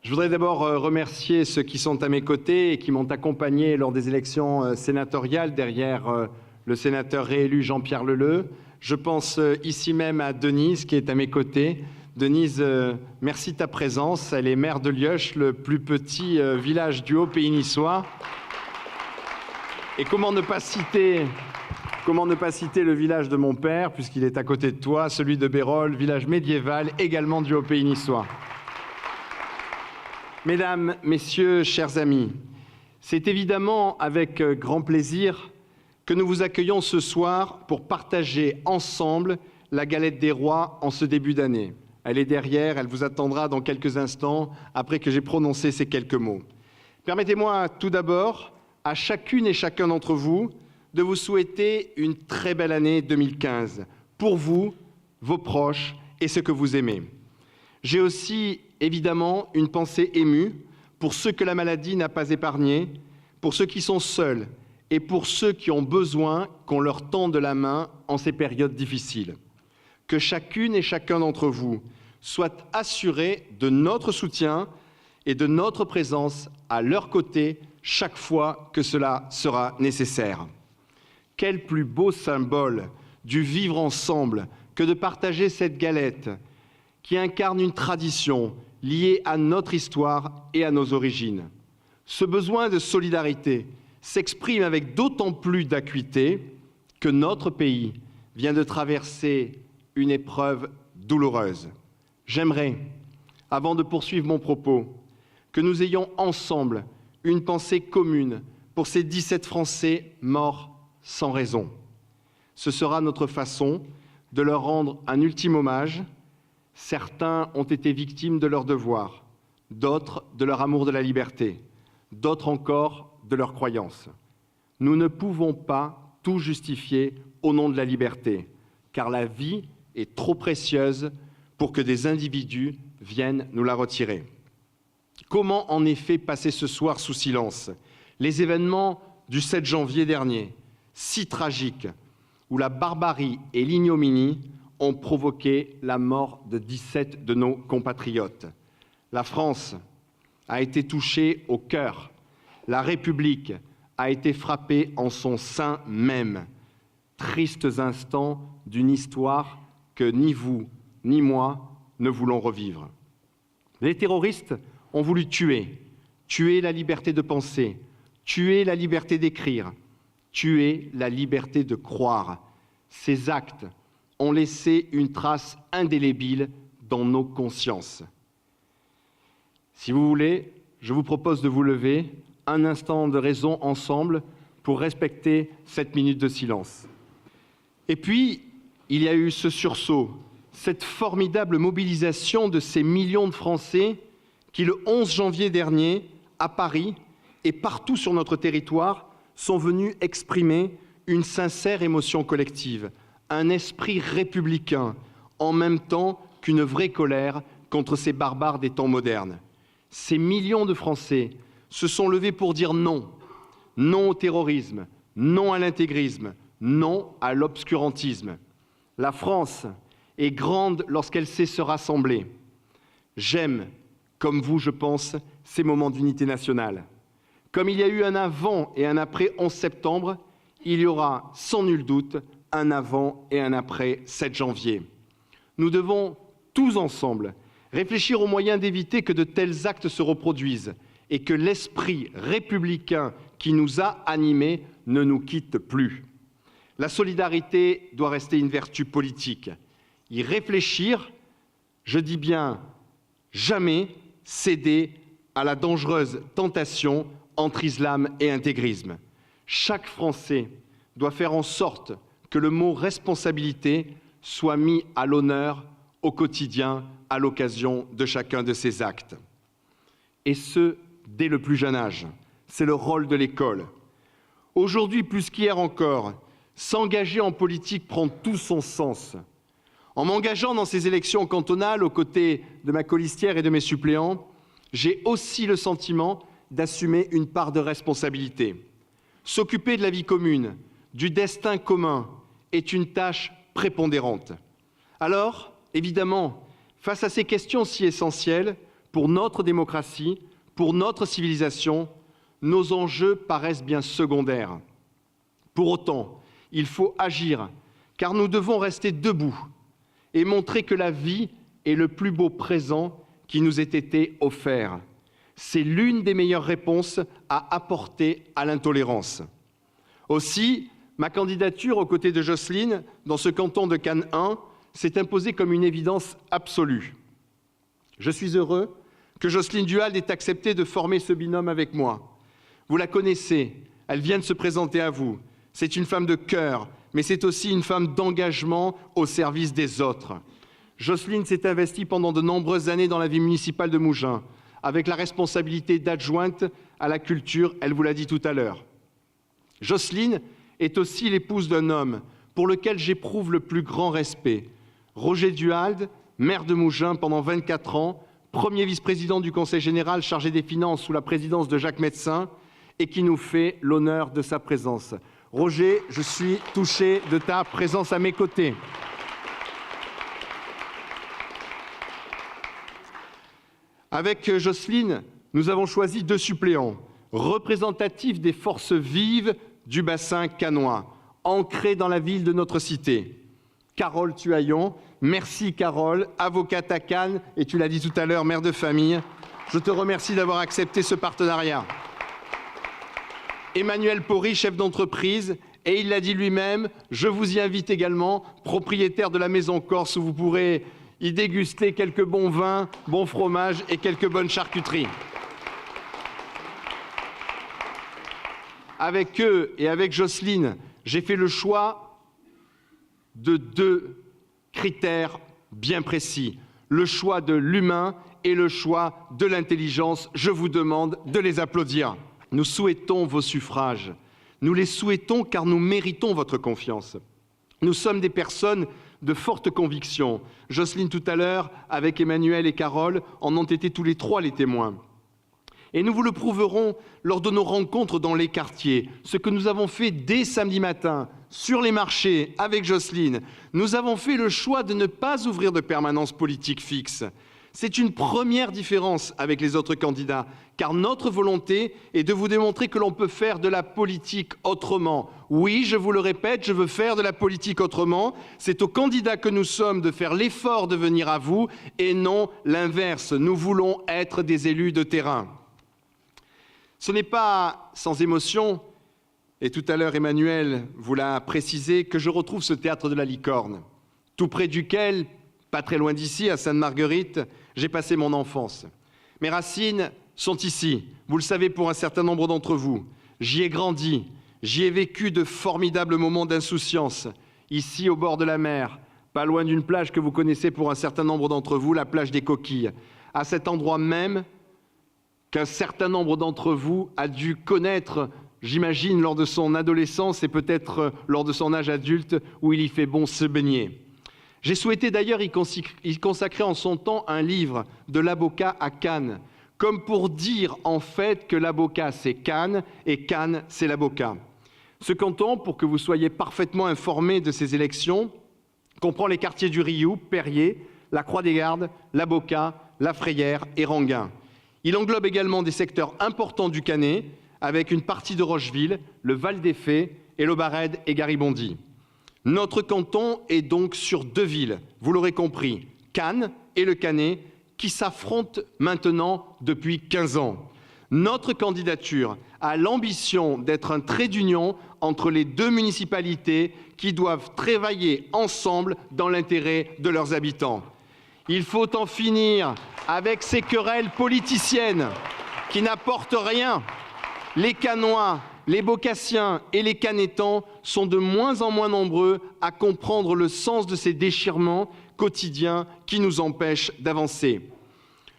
Je voudrais d'abord remercier ceux qui sont à mes côtés et qui m'ont accompagné lors des élections sénatoriales derrière le sénateur réélu Jean-Pierre Leleux. Je pense ici même à Denise qui est à mes côtés. Denise, merci de ta présence. Elle est maire de Lieuche, le plus petit village du Haut-Pays niçois. Et comment ne pas citer le village de mon père, puisqu'il est à côté de toi, celui de Bérol, village médiéval, également du Haut-Pays niçois. Mesdames, Messieurs, chers amis, c'est évidemment avec grand plaisir que nous vous accueillons ce soir pour partager ensemble la galette des rois en ce début d'année. Elle est derrière, elle vous attendra dans quelques instants après que j'ai prononcé ces quelques mots. Permettez-moi tout d'abord, à chacune et chacun d'entre vous, de vous souhaiter une très belle année 2015, pour vous, vos proches et ceux que vous aimez. J'ai aussi, évidemment, une pensée émue pour ceux que la maladie n'a pas épargnés, pour ceux qui sont seuls et pour ceux qui ont besoin qu'on leur tende la main en ces périodes difficiles. Que chacune et chacun d'entre vous soit assuré de notre soutien et de notre présence à leur côté chaque fois que cela sera nécessaire. Quel plus beau symbole du vivre ensemble que de partager cette galette qui incarne une tradition liée à notre histoire et à nos origines. Ce besoin de solidarité s'exprime avec d'autant plus d'acuité que notre pays vient de traverser une épreuve douloureuse. J'aimerais, avant de poursuivre mon propos, que nous ayons ensemble une pensée commune pour ces 17 Français morts sans raison. Ce sera notre façon de leur rendre un ultime hommage. Certains ont été victimes de leur devoir, d'autres de leur amour de la liberté, d'autres encore de leur croyance. Nous ne pouvons pas tout justifier au nom de la liberté, car la vie est trop précieuse pour que des individus viennent nous la retirer. Comment en effet passer ce soir sous silence les événements du 7 janvier dernier, si tragiques, où la barbarie et l'ignominie ont provoqué la mort de 17 de nos compatriotes. La France a été touchée au cœur. La République a été frappée en son sein même. Tristes instants d'une histoire que ni vous, ni moi ne voulons revivre. Les terroristes ont voulu tuer la liberté de penser, tuer la liberté d'écrire, tuer la liberté de croire. Ces actes ont laissé une trace indélébile dans nos consciences. Si vous voulez, je vous propose de vous lever un instant de raison ensemble pour respecter cette minute de silence. Et puis, il y a eu ce sursaut, cette formidable mobilisation de ces millions de Français qui, le 11 janvier dernier, à Paris et partout sur notre territoire, sont venus exprimer une sincère émotion collective, un esprit républicain, en même temps qu'une vraie colère contre ces barbares des temps modernes. Ces millions de Français se sont levés pour dire non, non au terrorisme, non à l'intégrisme, non à l'obscurantisme. La France est grande lorsqu'elle sait se rassembler. J'aime, comme vous, je pense, ces moments d'unité nationale. Comme il y a eu un avant et un après 11 septembre, il y aura sans nul doute un avant et un après 7 janvier. Nous devons tous ensemble réfléchir aux moyens d'éviter que de tels actes se reproduisent et que l'esprit républicain qui nous a animés ne nous quitte plus. La solidarité doit rester une vertu politique. Y réfléchir, je dis bien jamais céder à la dangereuse tentation entre islam et intégrisme. Chaque Français doit faire en sorte que le mot responsabilité soit mis à l'honneur au quotidien à l'occasion de chacun de ces actes. Et ce, dès le plus jeune âge. C'est le rôle de l'école. Aujourd'hui, plus qu'hier encore, s'engager en politique prend tout son sens. En m'engageant dans ces élections cantonales aux côtés de ma colistière et de mes suppléants, j'ai aussi le sentiment d'assumer une part de responsabilité. S'occuper de la vie commune, du destin commun, est une tâche prépondérante. Alors, évidemment, face à ces questions si essentielles, pour notre démocratie, pour notre civilisation, nos enjeux paraissent bien secondaires. Pour autant, il faut agir, car nous devons rester debout et montrer que la vie est le plus beau présent qui nous ait été offert. C'est l'une des meilleures réponses à apporter à l'intolérance. Aussi, ma candidature aux côtés de Jocelyne dans ce canton de Cannes 1 s'est imposée comme une évidence absolue. Je suis heureux que Jocelyne Duhalde ait accepté de former ce binôme avec moi. Vous la connaissez, elle vient de se présenter à vous. C'est une femme de cœur, mais c'est aussi une femme d'engagement au service des autres. Jocelyne s'est investie pendant de nombreuses années dans la vie municipale de Mougins, avec la responsabilité d'adjointe à la culture, elle vous l'a dit tout à l'heure. Jocelyne est aussi l'épouse d'un homme pour lequel j'éprouve le plus grand respect. Roger Duhalde, maire de Mougins pendant 24 ans, premier vice-président du Conseil général chargé des finances sous la présidence de Jacques Médecin et qui nous fait l'honneur de sa présence. Roger, je suis touché de ta présence à mes côtés. Avec Jocelyne, nous avons choisi 2 suppléants, représentatifs des forces vives du bassin cannois, ancrés dans la ville de notre cité. Carole Tuaillon, merci Carole, avocate à Cannes, et tu l'as dit tout à l'heure, mère de famille. Je te remercie d'avoir accepté ce partenariat. Emmanuel Pori, chef d'entreprise, et il l'a dit lui-même, je vous y invite également, propriétaire de la Maison Corse, où vous pourrez y déguster quelques bons vins, bons fromages et quelques bonnes charcuteries. Avec eux et avec Jocelyne, j'ai fait le choix de 2 critères bien précis, le choix de l'humain et le choix de l'intelligence. Je vous demande de les applaudir. Nous souhaitons vos suffrages. Nous les souhaitons car nous méritons votre confiance. Nous sommes des personnes de fortes convictions. Jocelyne tout à l'heure, avec Emmanuel et Carole, en ont été tous les 3 les témoins. Et nous vous le prouverons lors de nos rencontres dans les quartiers, ce que nous avons fait dès samedi matin, sur les marchés, avec Jocelyne. Nous avons fait le choix de ne pas ouvrir de permanence politique fixe. C'est une première différence avec les autres candidats, car notre volonté est de vous démontrer que l'on peut faire de la politique autrement. Oui, je vous le répète, je veux faire de la politique autrement. C'est aux candidats que nous sommes de faire l'effort de venir à vous et non l'inverse. Nous voulons être des élus de terrain. Ce n'est pas sans émotion, et tout à l'heure Emmanuel vous l'a précisé, que je retrouve ce théâtre de la Licorne, tout près duquel, pas très loin d'ici, à Sainte-Marguerite, j'ai passé mon enfance. Mes racines sont ici, vous le savez pour un certain nombre d'entre vous. J'y ai grandi, j'y ai vécu de formidables moments d'insouciance, ici au bord de la mer, pas loin d'une plage que vous connaissez pour un certain nombre d'entre vous, la plage des Coquilles. À cet endroit même qu'un certain nombre d'entre vous a dû connaître, j'imagine, lors de son adolescence et peut-être lors de son âge adulte, où il y fait bon se baigner. J'ai souhaité d'ailleurs y consacrer en son temps un livre de l'Aboca à Cannes, comme pour dire en fait que l'Aboca c'est Cannes et Cannes c'est l'Aboca. Ce canton, pour que vous soyez parfaitement informés de ces élections, comprend les quartiers du Rioux, Perrier, la Croix-des-Gardes, l'Aboca, la Frayère et Ranguin. Il englobe également des secteurs importants du Canet, avec une partie de Rocheville, le Val des Fées et l'Aubarède et Garibondi. Notre canton est donc sur 2 villes, vous l'aurez compris, Cannes et le Canet, qui s'affrontent maintenant depuis 15 ans. Notre candidature a l'ambition d'être un trait d'union entre les 2 municipalités qui doivent travailler ensemble dans l'intérêt de leurs habitants. Il faut en finir avec ces querelles politiciennes qui n'apportent rien. Les Cannois, les Bocassiens et les Canetans sont de moins en moins nombreux à comprendre le sens de ces déchirements quotidiens qui nous empêchent d'avancer.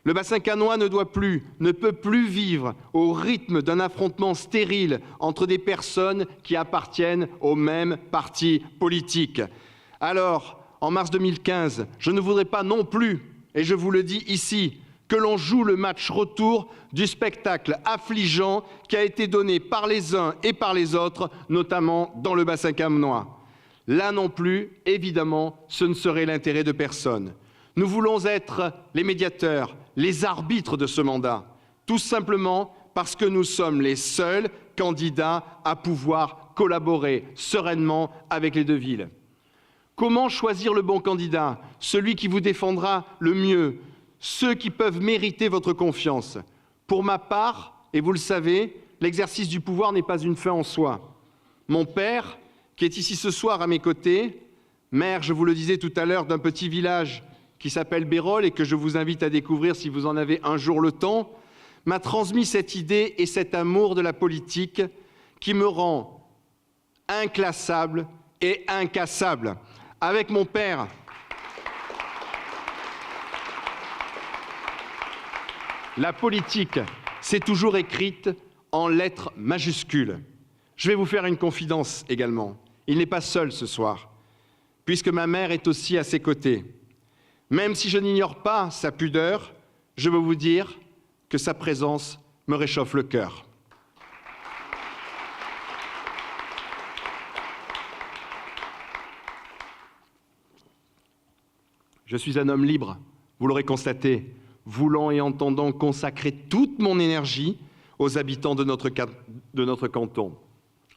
Le bassin cannois ne peut plus vivre au rythme d'un affrontement stérile entre des personnes qui appartiennent au même parti politique. Alors, en mars 2015, je ne voudrais pas non plus, et je vous le dis ici, que l'on joue le match retour du spectacle affligeant qui a été donné par les uns et par les autres, notamment dans le bassin cannois. Là non plus, évidemment, ce ne serait l'intérêt de personne. Nous voulons être les médiateurs, les arbitres de ce mandat, tout simplement parce que nous sommes les seuls candidats à pouvoir collaborer sereinement avec les deux villes. Comment choisir le bon candidat, celui qui vous défendra le mieux, ceux qui peuvent mériter votre confiance? Pour ma part, et vous le savez, l'exercice du pouvoir n'est pas une fin en soi. Mon père, qui est ici ce soir à mes côtés, maire, je vous le disais tout à l'heure, d'un petit village qui s'appelle Bérol et que je vous invite à découvrir si vous en avez un jour le temps, m'a transmis cette idée et cet amour de la politique qui me rend inclassable et incassable. Avec mon père, la politique s'est toujours écrite en lettres majuscules. Je vais vous faire une confidence également. Il n'est pas seul ce soir, puisque ma mère est aussi à ses côtés. Même si je n'ignore pas sa pudeur, je veux vous dire que sa présence me réchauffe le cœur. Je suis un homme libre, vous l'aurez constaté, voulant et entendant consacrer toute mon énergie aux habitants de notre canton.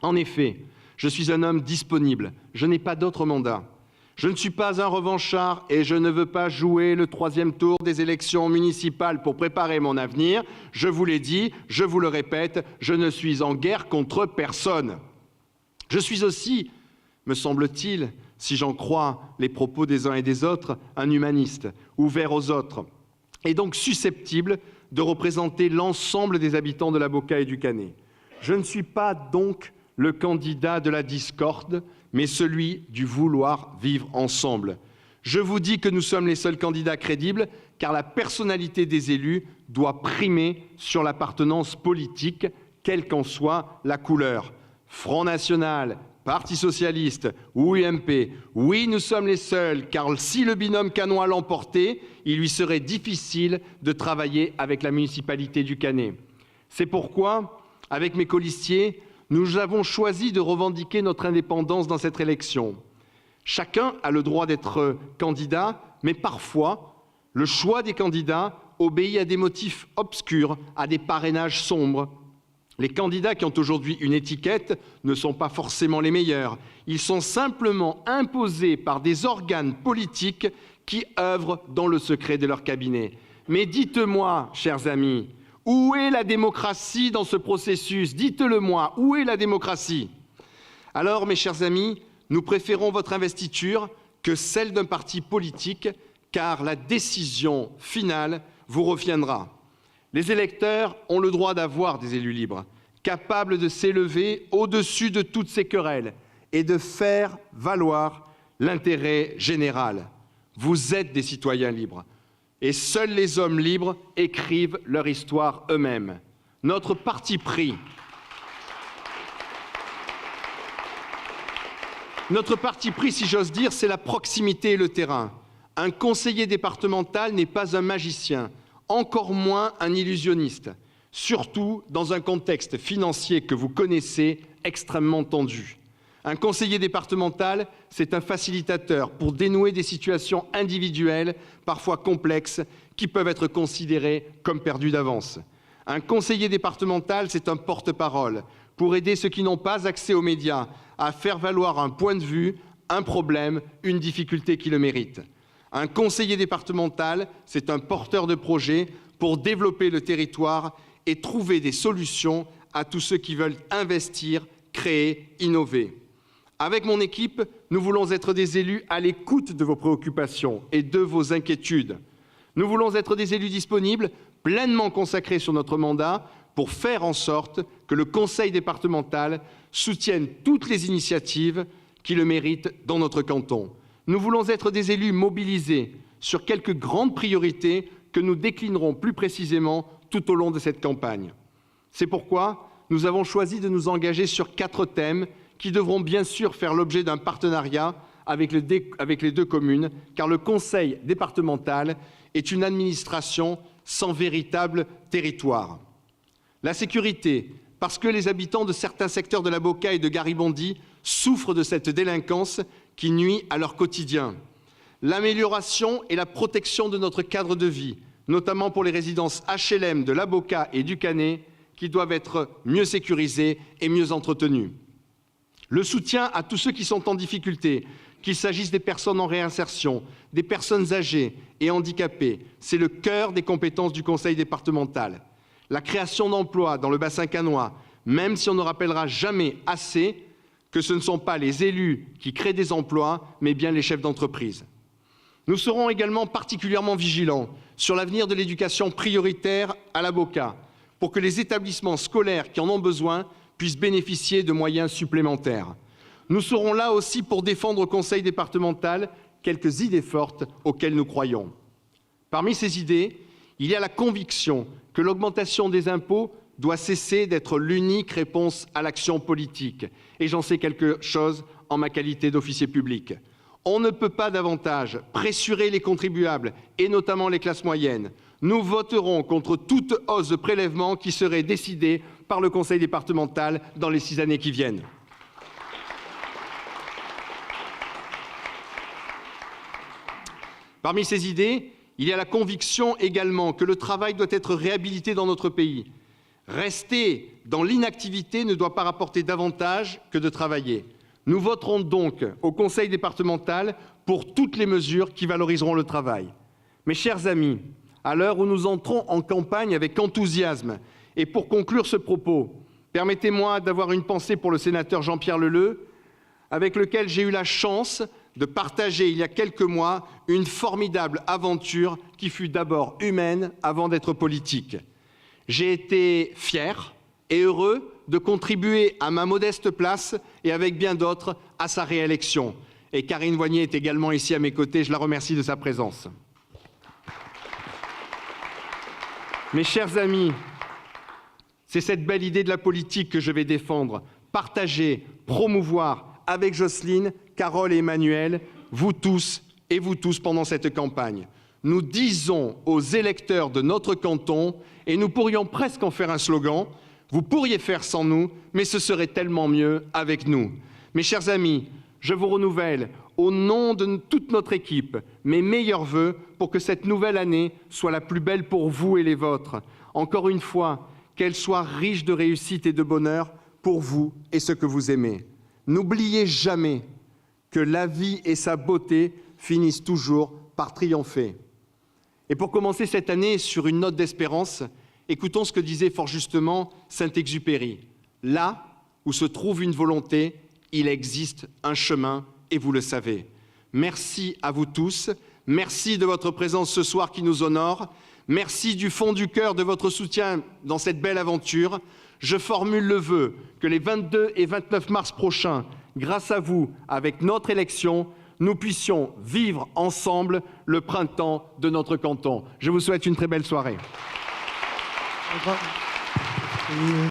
En effet, je suis un homme disponible, je n'ai pas d'autre mandat. Je ne suis pas un revanchard et je ne veux pas jouer le 3e tour des élections municipales pour préparer mon avenir. Je vous l'ai dit, je vous le répète, je ne suis en guerre contre personne. Je suis aussi, me semble-t-il, si j'en crois les propos des uns et des autres, un humaniste, ouvert aux autres, et donc susceptible de représenter l'ensemble des habitants de la Boca et du Canet. Je ne suis pas donc le candidat de la discorde, mais celui du vouloir vivre ensemble. Je vous dis que nous sommes les seuls candidats crédibles, car la personnalité des élus doit primer sur l'appartenance politique, quelle qu'en soit la couleur. Front National, Parti Socialiste ou UMP, oui, nous sommes les seuls, car si le binôme Canois l'emportait, il lui serait difficile de travailler avec la municipalité du Canet. C'est pourquoi, avec mes colistiers, nous avons choisi de revendiquer notre indépendance dans cette élection. Chacun a le droit d'être candidat, mais parfois, le choix des candidats obéit à des motifs obscurs, à des parrainages sombres. Les candidats qui ont aujourd'hui une étiquette ne sont pas forcément les meilleurs. Ils sont simplement imposés par des organes politiques qui œuvrent dans le secret de leur cabinet. Mais dites-moi, chers amis, où est la démocratie dans ce processus? Dites-le-moi, où est la démocratie? Alors, mes chers amis, nous préférons votre investiture que celle d'un parti politique, car la décision finale vous reviendra. Les électeurs ont le droit d'avoir des élus libres, capables de s'élever au-dessus de toutes ces querelles et de faire valoir l'intérêt général. Vous êtes des citoyens libres. Et seuls les hommes libres écrivent leur histoire eux-mêmes. Notre parti pris, si j'ose dire, c'est la proximité et le terrain. Un conseiller départemental n'est pas un magicien, encore moins un illusionniste, surtout dans un contexte financier que vous connaissez extrêmement tendu. Un conseiller départemental, c'est un facilitateur pour dénouer des situations individuelles, parfois complexes, qui peuvent être considérées comme perdues d'avance. Un conseiller départemental, c'est un porte-parole pour aider ceux qui n'ont pas accès aux médias à faire valoir un point de vue, un problème, une difficulté qui le mérite. Un conseiller départemental, c'est un porteur de projet pour développer le territoire et trouver des solutions à tous ceux qui veulent investir, créer, innover. Avec mon équipe, nous voulons être des élus à l'écoute de vos préoccupations et de vos inquiétudes. Nous voulons être des élus disponibles, pleinement consacrés sur notre mandat, pour faire en sorte que le conseil départemental soutienne toutes les initiatives qui le méritent dans notre canton. Nous voulons être des élus mobilisés sur quelques grandes priorités que nous déclinerons plus précisément tout au long de cette campagne. C'est pourquoi nous avons choisi de nous engager sur 4 thèmes qui devront bien sûr faire l'objet d'un partenariat avec les 2 communes, car le conseil départemental est une administration sans véritable territoire. La sécurité, parce que les habitants de certains secteurs de la Boca et de Garibaldi souffrent de cette délinquance qui nuit à leur quotidien. L'amélioration et la protection de notre cadre de vie, notamment pour les résidences HLM de l'Aboca et du Canet, qui doivent être mieux sécurisées et mieux entretenues. Le soutien à tous ceux qui sont en difficulté, qu'il s'agisse des personnes en réinsertion, des personnes âgées et handicapées, c'est le cœur des compétences du Conseil départemental. La création d'emplois dans le bassin cannois, même si on ne rappellera jamais assez que ce ne sont pas les élus qui créent des emplois, mais bien les chefs d'entreprise. Nous serons également particulièrement vigilants sur l'avenir de l'éducation prioritaire à l'Aboca, pour que les établissements scolaires qui en ont besoin puissent bénéficier de moyens supplémentaires. Nous serons là aussi pour défendre au Conseil départemental quelques idées fortes auxquelles nous croyons. Parmi ces idées, il y a la conviction que l'augmentation des impôts doit cesser d'être l'unique réponse à l'action politique. Et j'en sais quelque chose en ma qualité d'officier public. On ne peut pas davantage pressurer les contribuables, et notamment les classes moyennes. Nous voterons contre toute hausse de prélèvement qui serait décidée par le Conseil départemental dans les 6 années qui viennent. Parmi ces idées, il y a la conviction également que le travail doit être réhabilité dans notre pays. Rester dans l'inactivité ne doit pas rapporter davantage que de travailler. Nous voterons donc au Conseil départemental pour toutes les mesures qui valoriseront le travail. Mes chers amis, à l'heure où nous entrons en campagne avec enthousiasme, et pour conclure ce propos, permettez-moi d'avoir une pensée pour le sénateur Jean-Pierre Leleux, avec lequel j'ai eu la chance de partager il y a quelques mois une formidable aventure qui fut d'abord humaine avant d'être politique. J'ai été fier et heureux de contribuer à ma modeste place et avec bien d'autres à sa réélection. Et Karine Wanier est également ici à mes côtés, je la remercie de sa présence. Mes chers amis, c'est cette belle idée de la politique que je vais défendre, partager, promouvoir avec Jocelyne, Carole et Emmanuel, vous tous pendant cette campagne. Nous disons aux électeurs de notre canton, et nous pourrions presque en faire un slogan, vous pourriez faire sans nous, mais ce serait tellement mieux avec nous. Mes chers amis, je vous renouvelle, au nom de toute notre équipe, mes meilleurs vœux pour que cette nouvelle année soit la plus belle pour vous et les vôtres. Encore une fois, qu'elle soit riche de réussite et de bonheur pour vous et ceux que vous aimez. N'oubliez jamais que la vie et sa beauté finissent toujours par triompher. Et pour commencer cette année sur une note d'espérance, écoutons ce que disait fort justement Saint-Exupéry. Là où se trouve une volonté, il existe un chemin, et vous le savez. Merci à vous tous, merci de votre présence ce soir qui nous honore, merci du fond du cœur de votre soutien dans cette belle aventure. Je formule le vœu que les 22 et 29 mars prochains, grâce à vous, avec notre élection, nous puissions vivre ensemble le printemps de notre canton. Je vous souhaite une très belle soirée.